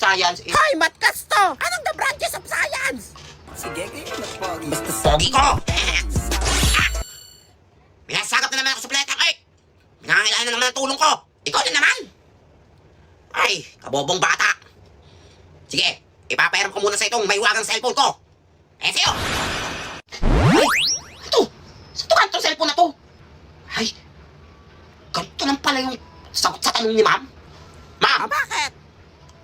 science. Hoy, matkas to! Anong the branches of science? Sige, pogi. Basta pogi ko! Minasagap na naman ako sa pleta ko eh! Minangangailangan na naman ang tulong ko! Ikaw na naman! Ay, kabobong bata! Sige, ipapairam ko muna sa itong may wagang cellphone ko! Eh, sa'yo! Ay! Ito! Saan to ka itong cellphone na to? Ay! Ganito lang pala yung sagot sa tanong ni ma'am? Ma'am! Bakit?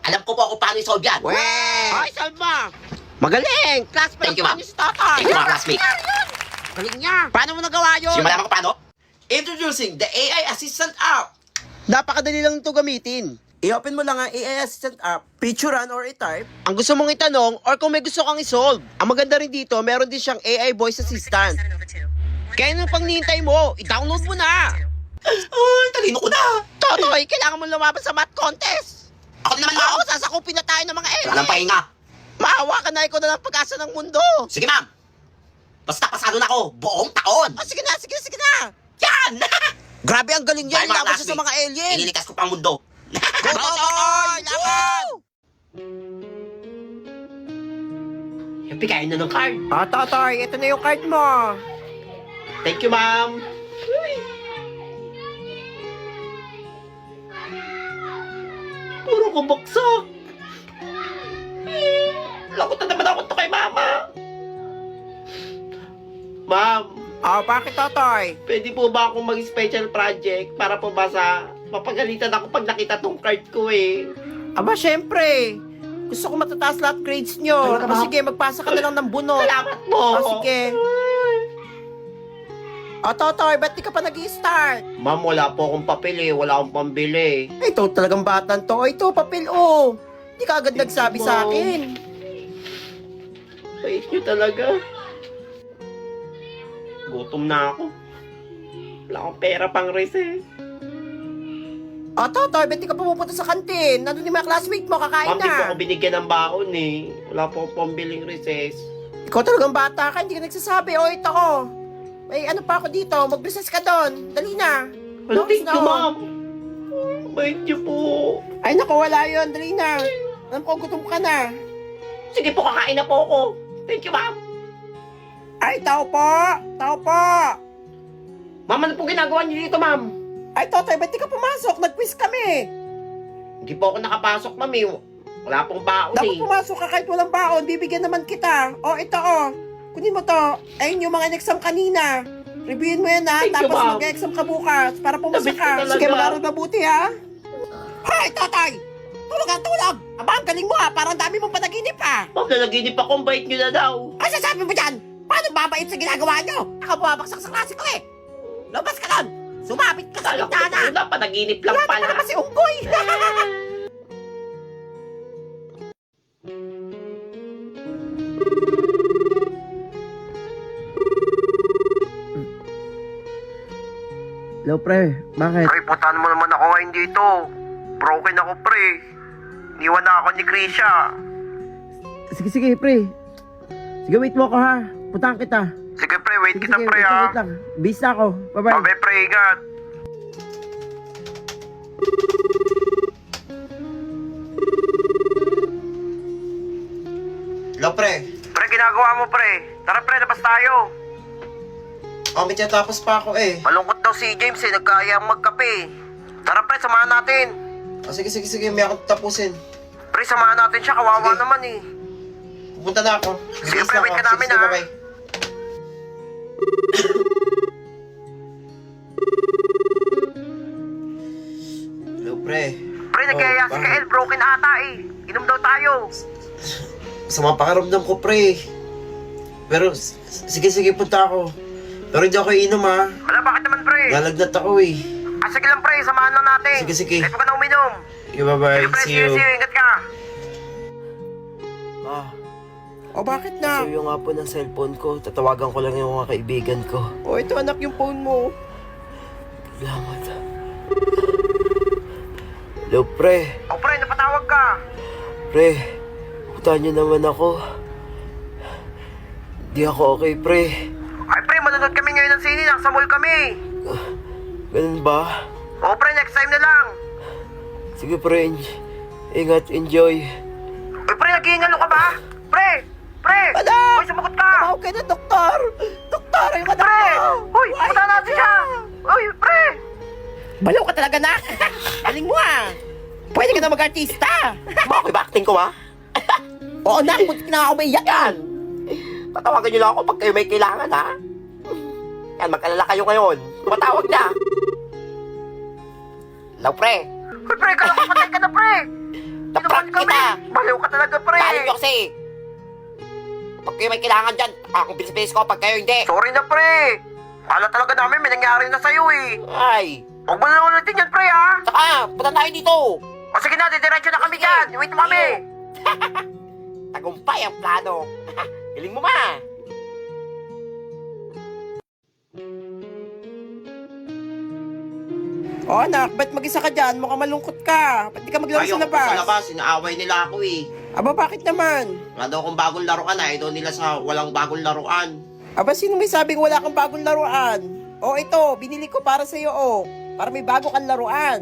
Alam ko po kung paano i-solve yan! Hoy, Salma! Magaling! Classmate Thank you, ma'am. ni si Totoy! Thank you, mga classmate. Galing niya! Paano mo nagawa yun? Sige, malaman ko paano? Introducing the AI Assistant app. Napakadali lang ito gamitin. I-open mo lang ang AI Assistant app, picturean or i-type. Ang gusto mong itanong or kung may gusto kang isolve. Ang maganda rin dito, meron din siyang AI voice assistant. Kaya nung pang nihintay mo, i-download mo na. Ay, talino ko na! Totoy, kailangan mo lumaban sa math contest. Ako na naman, ma'am! Ako, sasakupin na tayo ng mga alien. Walang pahinga! Maawa ka na, ikaw na lang pag-asa ng mundo. Sige, ma'am! Basta pasado na ako, buong taon! Sige na, sige na. Yan! Grabe, ang galing niya. Dahil mga Laban siya sa classmate, mga alien. Ililikas ko pang mundo! Go, Totoy! Laban! Happy kayo na ng card! Totoy, ito na yung card mo. Thank you, ma'am! Puro ko baksak! Lakot na naman ako to kay mama! Ma'am, Bakit, Totoy? pwede po ba akong mag-special project para po ba sa mapagalitan ako pag nakita tong card ko eh? Aba, syempre. Gusto ko matataas lahat grades nyo. Talaga ba? Sige, magpasa ka na lang ng bunot. Salamat po! Sige. Totoy, ba't di ka pa nag-i-start? Ma'am, wala po akong papel eh. Wala akong pambili. Ito talagang batan to. Ito, papel, oh. Di ka agad nagsabi sa akin. Bait nyo talaga. Gutom na ako. Wala akong pera pang recess. Totoy, ba't di ka pumupunta sa kantin? Nandun yung mga classmate mo, kakain Ma'am, di po na. ako binigyan ng baon eh. Wala po akong pambiling recess. Ikaw talagang bata ka, hindi ka nagsasabi. Oh, ito ko. May ano pa ako dito, mag-recess ka doon. Dali na. Well, thank you, No. ma'am. Bait niyo po. Ay, naku, wala yun. Dali na. Alam ko, gutom ka na. Sige po, kakain na po ako. Thank you, ma'am. Ay, tao po! Tao po! Ma'am, ano po ginagawa niyo dito, ma'am? Ay, Totoy, ba't di ka pumasok? Nag-quiz kami. Hindi po ako nakapasok, ma'am eh. Wala pong baon Dapat eh. pumasok ka kahit walang baon. Bibigyan naman kita. Oh, ito oh. Kunin mo to. Ayun yung mga in-exam kanina. Reviewin mo yan ha. Thank you, Tapos ma'am. mag-exam ka bukas para pumasok Nabit ka. ka talaga. Sige, mag-aral mabuti ha. Hoy, Totoy! Tulog ang tulog! Aba, ang galing mo ha. Parang dami mong panaginip ha. Ma'am, nalaginip ako. Ang bait niyo na daw. Ano sasabi mo dyan? Paano babait sa ginagawa nyo? Ako bumabaksak sa klase ko eh. Lumabas ka doon. Sumabit ka sa Kala ko bintana. na, panaginip lang Wala pala. naman kasi unggoy. Hello, pre. Bakit? Pre, puntahan mo naman ako ngayon dito. Broken ako, pre. Iniwan na ako ni Krisha. Sige, pre. Sige, wait mo ako ha. Putahan kita. Sige, pre, wait kita, pre, wait ha. lang. Bis na ako. Bye-bye. Bye, pre, ingat. Hello, pre. Pre, ginagawa mo, pre. Tara, pre, labas tayo. May tapos pa ako eh. Malungkot daw si James eh, nagkayang magkape. Tara, pre, samahan natin. Sige, may akong tapusin. Pre, samahan natin siya, kawawa Sige. naman eh. Pupunta na ako. Sige, Bilis pre, na wait ako. ka namin, Sige, ha. bye-bye. Hello, pre. Pre, nagkaya si bakit? Kael, broken ata eh. Inom daw tayo. Sama pakaramdam ko, pre. Pero, sige, punta ako. Pero hindi ako iinom, ha. Wala, bakit naman, pre? Lalagnat ako, eh. Sige lang, pre, samahan lang natin. Sige. Kahit huwag ka na uminom. Okay, bye-bye. Sige, pre, See you. ingat ka. O, bakit na? Sa'yo nga po ng cellphone ko. Tatawagan ko lang yung mga kaibigan ko. O, ito anak yung phone mo. Salamat. Hello, pre. O, pre, napatawag ka. Pre, puntahan niyo naman ako. Di ako okay, pre. Ay, pre, manonood kami ngayon ng sine. Nasa mall kami. Ganun ba? O, pre, next time na lang. Sige, pre. Ingat, enjoy. Uy, pre, nag-iingalo ka ba? Pre! Pre! Anak! Uy, sumagot ka! Tumawag ka na, doktor! Doktor, yung anak Pre! ko! Uy, pumunta natin siya! Uy, pre! Balaw ka talaga, nak! Aling mo ah! Pwede ka na mag-artista! Bakit ba acting ko, ha? Oo, nak! Buti na ako maiyak yan! Tatawagan niyo lang ako pag kayo may kailangan, ha? Yan, mag-alala kayo ngayon. Tumatawag na. Hello, pre. Uy, pre, kala ko patay ka na, pre! Naprank kita. Baliw ka talaga, pre! Dahil nyo kasi. Pag kayo may kailangan dyan, akong bilis-bilis ko. Pag kayo hindi. Sorry na, pre! Kala talaga namin may nangyari na sa'yo, eh! Ay. Huwag mo na ulitin yan, pre, ha? Saka, punta tayo dito. O sige na, didiretso na kami dyan! Wait mo kami! Tagumpay ang plano. Galing mo, ma. Oo, anak, ba't mag-isa ka dyan? Mukhang malungkot ka. Ba't di ka maglaro sa Ayoko labas? sa labas, inaaway nila ako eh. Aba, bakit naman? Wala daw akong bagong laruan, ayaw daw nila sa walang bagong laruan. Aba, sino may sabing wala kang bagong laruan? O, ito, binili ko para sa'yo, o. Para may bago kang laruan.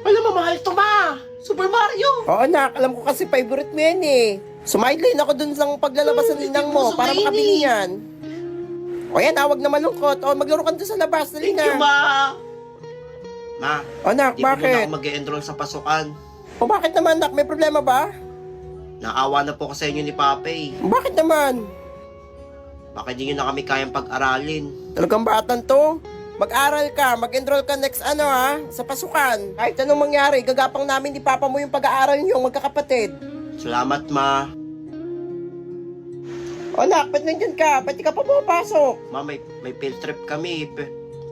Alam mo, mahal to, ma! Super Mario! Oo, anak, alam ko kasi favorite mo yan, eh. Sumideline ako dun sa paglalabas ng ninang mo gusto para kainin, makabili eh. yan. O yan, huwag na malungkot. O, maglaro ka dun sa labas. Dali Thank you, na. ma! Ma, O, anak, di po muna bakit? ako mag-enroll sa pasukan. O, bakit naman, anak? May problema ba? Naawa na po ko sa inyo ni Papa eh. O, bakit naman? Baka hindi nyo na kami kayang pag-aralin. Talagang batan to. Mag-aral ka, mag-enroll ka next sa pasukan. Kahit anong mangyari, gagapang namin ni Papa mo yung pag-aaral niyo, magkakapatid. Salamat, ma. O anak, ba't nandyan ka? Ba't di ka pa pumapasok? Ma, may field trip kami.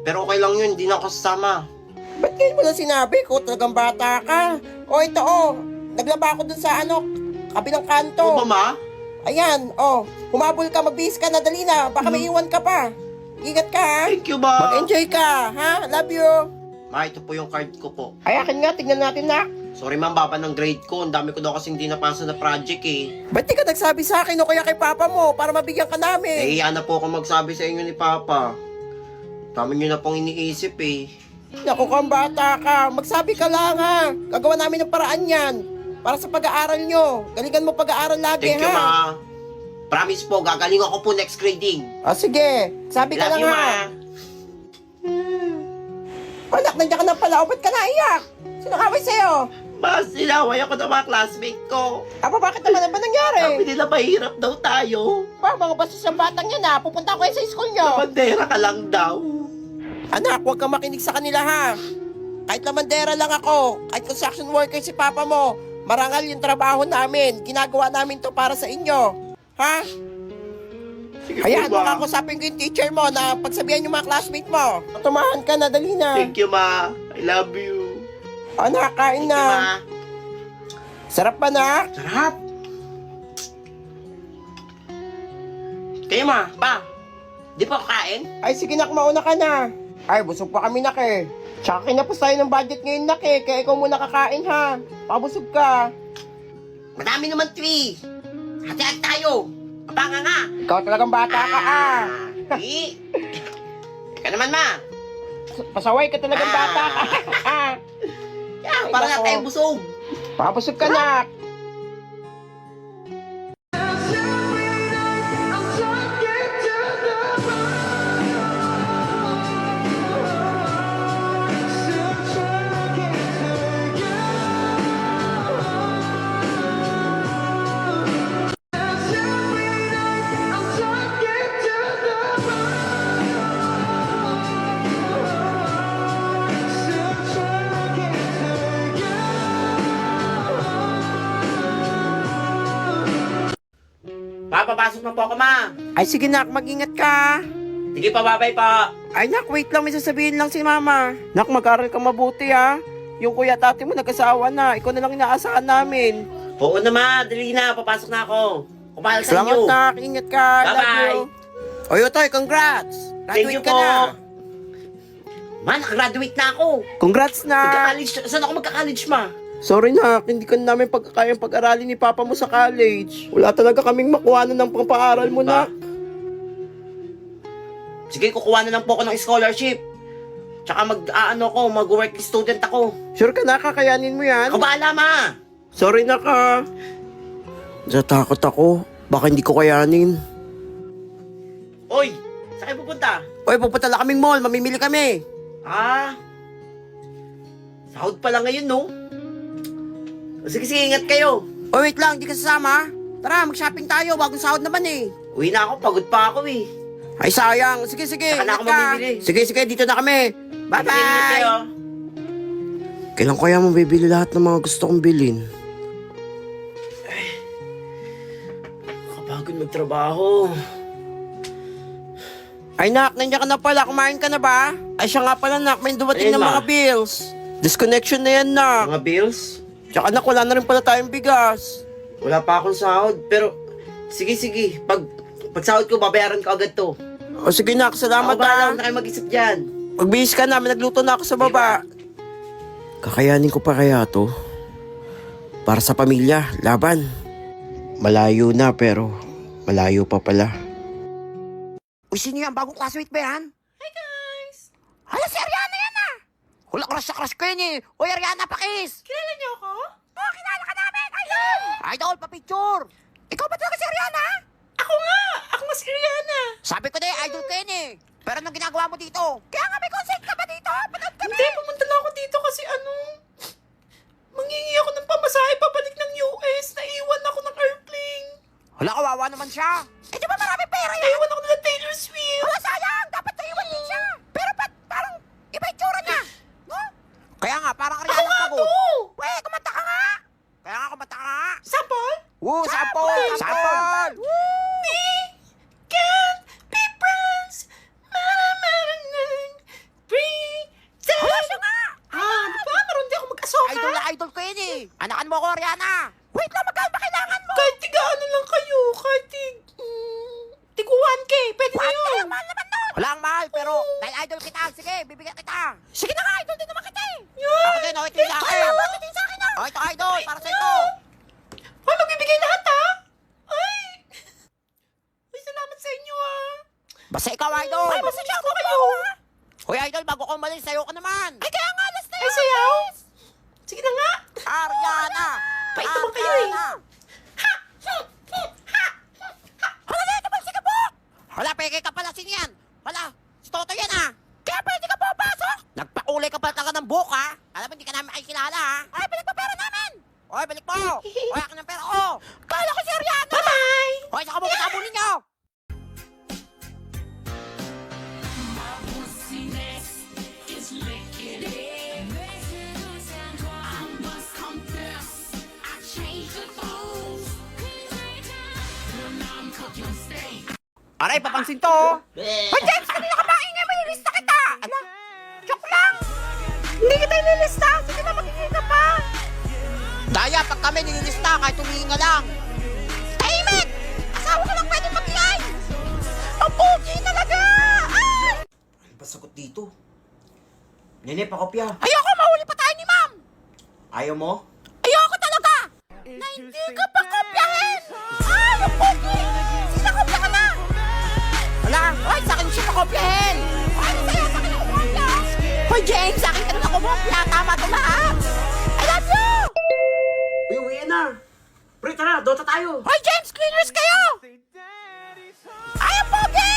Pero okay lang yun, hindi na ako sasama. Ba't ngayon mo lang sinabi ko? Talagang bata ka. O ito naglaba ako dun sa kabilang kanto. Oo ba, ma? Ayan, humabol ka, magbihis ka na, dali na. Baka may iwan ka pa. Ingat ka, ha? Thank you, ma. Mag-enjoy ka, ha? Love you. Ma, ito po yung card ko po. Ay, akin nga, tignan natin, nak. Sorry, ma'am, baba ng grade ko. Ang dami ko daw kasing di napasa na project eh. Ba't di ka nagsabi sa akin o kaya kay Papa mo para mabigyan ka namin? Nahihiya na po ako magsabi sa inyo ni Papa. Dami nyo na pong iniisip eh. Naku kang bata ka, magsabi ka lang ha. Gagawa namin ng paraan yan. Para sa pag-aaral nyo. Galingan mo pag-aaral lagi Thank you, ha. ma. Promise po, gagaling ako po next grading. O sige, sabi ka Love lang you, ha. ma. Anak, nandiyan ka ng pala. O ba't ka naiyak? Sino kaway sa'yo? Ma, sinaway ako ng mga classmate ko. Aba, bakit naman? Ano ba nangyari? Sabi nila mahirap daw tayo. Pa, mga bastos ng batang yan ha. Pupunta ko yan sa school nyo. Bandera ka lang daw. Anak, huwag kang makinig sa kanila ha. Kahit lamandera lang ako, kahit construction worker si Papa mo, marangal yung trabaho namin. Ginagawa namin to para sa inyo. Ha? Sige Hayaan po, mo ma. nga kusapin ko yung teacher mo na pagsabihan yung mga classmate mo. Tumahan ka na, dali na. Thank you, ma. I love you. Anak, kain Thank na. you, ma. Sarap ba, nak? Sarap. Kayo, ma. Pa. Di pa kain? Ay, sige nak, mauna ka na. Ay, busog pa kami, nak eh. Tsaka kinapos tayo ng budget ngayon, nak eh. Kaya ikaw muna kakain, ha. Pabusog ka. Madami naman, Twi. Hati-hati tayo. Kapanga nga. Ikaw talagang bata ka, ah. Eh. Ika naman, ma. Pasaway ka talagang bata ka. Yan, Ay, para nako. na tayo busog. Pabusog ka, nak. Pa, papasok na po ako, ma. Ay, sige, nak, mag-ingat ka. Sige pa, babay pa. Ay, nak, wait lang. May sasabihin lang si mama. Nak, mag-aral ka mabuti, ha. Yung kuya at ate mo nag-asawa na. Ikaw na lang inaasahan namin. Oo na, ma. Dali na. Papasok na ako. Kumahal sa Salamat, inyo. nak. Ingat ka. Love Bye-bye. you. Oy, Otoy, congrats. Thank you Graduate ka po. na. Ma, nakagraduate na ako. Congrats na. Magka-college. Saan ako magka-college, ma? Sorry na, hindi ka namin pagkakayang pag-aralin ni Papa mo sa college. Wala talaga kaming makuha ng pang-paaral mo na. Sige, kukuha na lang po ako ng scholarship. Tsaka mag-work student ako. Sure ka na, kakayanin mo yan? Ako bahala, ma. Sorry na ka. Natakot ako. Baka hindi ko kayanin. Oy! Saan kayo pupunta? Oy, pupunta lang kaming mall. Mamimili kami. Ah! Sahod pa lang ngayon, no? Sige, ingat kayo. Oy, wait lang. Di ka sasama. Tara, mag-shopping tayo. Bagong sahod naman eh. Uwi na ako, pagod pa ako eh. Ay, sayang. Sige. Saka na ako ingat ka. mamimili. Sige, dito na kami. Ingat Bye-bye. kayo. Kailan kaya mabibili lahat ng mga gusto kong bilhin? Kapagod magtrabaho. Ay, nak, nandiyan ka na pala. Kumain ka na ba? Ay, siya nga pala, nak. May dumating Ayun, na ma. mga bills. Disconnection na yan, nak. Mga bills? Tsaka, nak, wala na rin pala tayong bigas. Wala pa akong sahod, pero sige. Pag sahod ko, babayaran ko agad to. O, sige, nak. Salamat, Ako ba lang ha. na kayo mag-isip dyan? Magbihis ka na. May nagluto na ako sa baba. Kakayanin ko pa kaya to? Para sa pamilya, laban. Malayo na, pero malayo pa pala. Uy, sino yan? Bagong classmate ba yan? Hi, guys! Hala, si Ariana yan ah! Hula, crush ko yun eh! Uy, Ariana, pakis! Kilala niyo ako? Oo, kilala ka namin! Idol! Idol, pa-picture! Ikaw ba talaga si Ariana? Ako nga! Ako nga si Ariana! Sabi ko na eh, idol ko yun eh! Pero anong ginagawa mo dito? Kaya nga may consent ka ba dito? Panood kami! Hindi, pumunta lang ako dito kasi mangingi ako ng pamasahe pabalik ng US. Naiwan ako ng airplane. Hala, kawawa naman siya! Eh, di ba marami pera yan? Naiwan ako nila Taylor Swift. Wala, sayang! Dapat naiwan din siya! Pero ba't parang iba yung tsura niya? No? Kaya nga, parang Ariana Ako nga pagod. to! Weh, kumanta ka nga! Kaya nga, kumanta ka nga! Sample? Woo, sample! Sample! We can't be friends. Pretend. Hala, siya nga! Di ba? Meron di ako mag-asoka. Idol na idol ko yun eh! Anakan mo ako, Ariana! Wait lang, magkano ba kailangan mo? Kahit tiga-ano lang kayo. Kahit tigo 1K. Pwede na yun. Mahal naman nun! Wala ang mahal, pero dahil idol kita, sige, bibigyan kita! Sige na nga, idol din naman kita eh! Yan. Ako din, ito yung sa akin! Ito yung sa akin ah! Ito, idol, para sa ito! Ay, magbibigay lahat ha? Ay, salamat sa inyo Basta ikaw, idol! Ay, pasensya po kayo. Hoy, idol, bago ko umalis, sayo ka naman! Ay, kaya nga, last na Ay, sayaw. Sige na nga. Ariana! Bait naman kayo eh. Hala, dito ba si Kabok? Hala, peke ka pala, sino yan? Hala, si Toto yan ah! Kaya pwede ka pumapasok? Nagpakulay ka pala talaga ng buhok ha? Alam mo, hindi ka namin makikilala ha? Ay, balik mo pera namin! Hoy, balik mo! Hoy, akin ng pera ko! Kala ko si Ariana! Bye-bye. Hoy, saka mo katabulin niyo! Aray, papansin to! Hoy, James, kanina ka ba ingay? Malilista kita! Ala, joke lang! Hindi kita ililista! Sige na, magiging ka pa! Daya, pag kami nililista, kahit tumingin ka lang! Tahimik! Asawa ka lang pwede mag-ingay! Ang pogi talaga! Ay! Ano ba sagot dito? Nene, pakopya. Ayoko, mahuli pa tayo ni ma'am! Ayaw mo? Ayoko talaga! Na hindi ka pa kopyahin! Ay, ang pogi! Sige, kopya ka na! Wala! Hoy, sa akin siya pakopyahin! Ay, sa'yo, sa akin ako kopya! Hoy, James, sa akin ka na kumopya! Tama ito lahat! I love you! Uy, uwi na. Pre, tara, Dota tayo. Hoy, James, cleaners kayo! Ay, ang pogi!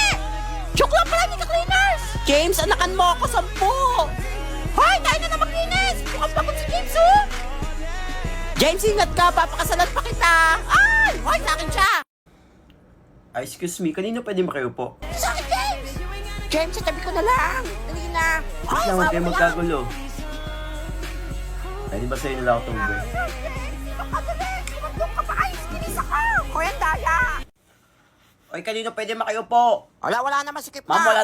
Joke lang pala, hindi ka cleaners! James, anakan mo ako, 10! Hoy, tayo na maglinis! Mukhang pagod si James, oh! James, ingat ka! Papakasalan pa kita! Ay! Hoy, sa akin siya! Excuse me, kanino pwede makiupo? Sa akin, James! James, sa tabi ko na lang! Dali na! Please lang, huwag kayo magkagulo. Pwede ba sa'yo nila ako tumugay? Makadali! Kumandong ka pa kayo! Kinis ako! Hoy, ang daya! Oy, kanino pwede makiupo? Wala naman si Kip Ma'am, wala